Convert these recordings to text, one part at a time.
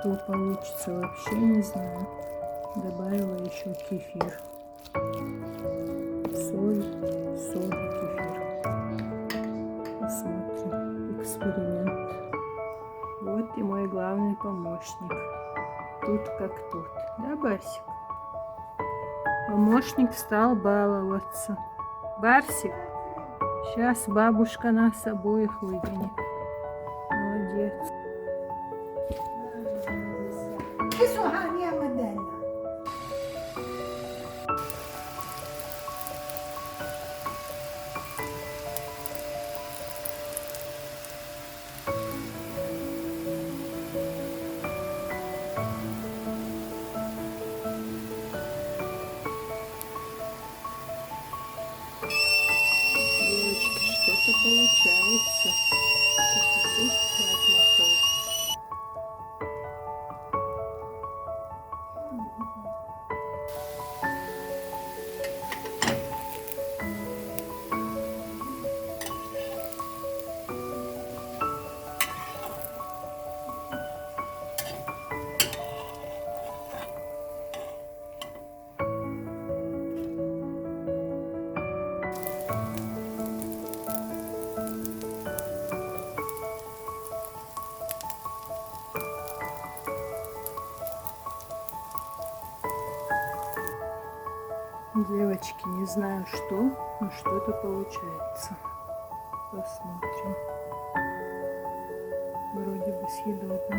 сладкого получится, вообще не знаю. Добавила еще кефир. Соль, кефир. Посмотрим. Эксперимент. Вот и мой главный помощник. Тут как тут. Да, Барсик? Помощник стал баловаться. Барсик, сейчас бабушка нас обоих выгонит. Молодец. Девочки, что-то получается. Тут отмахаю. Девочки, не знаю что, но что-то получается. Посмотрим. Вроде бы съедобно.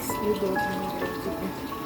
Съедобно вроде бы.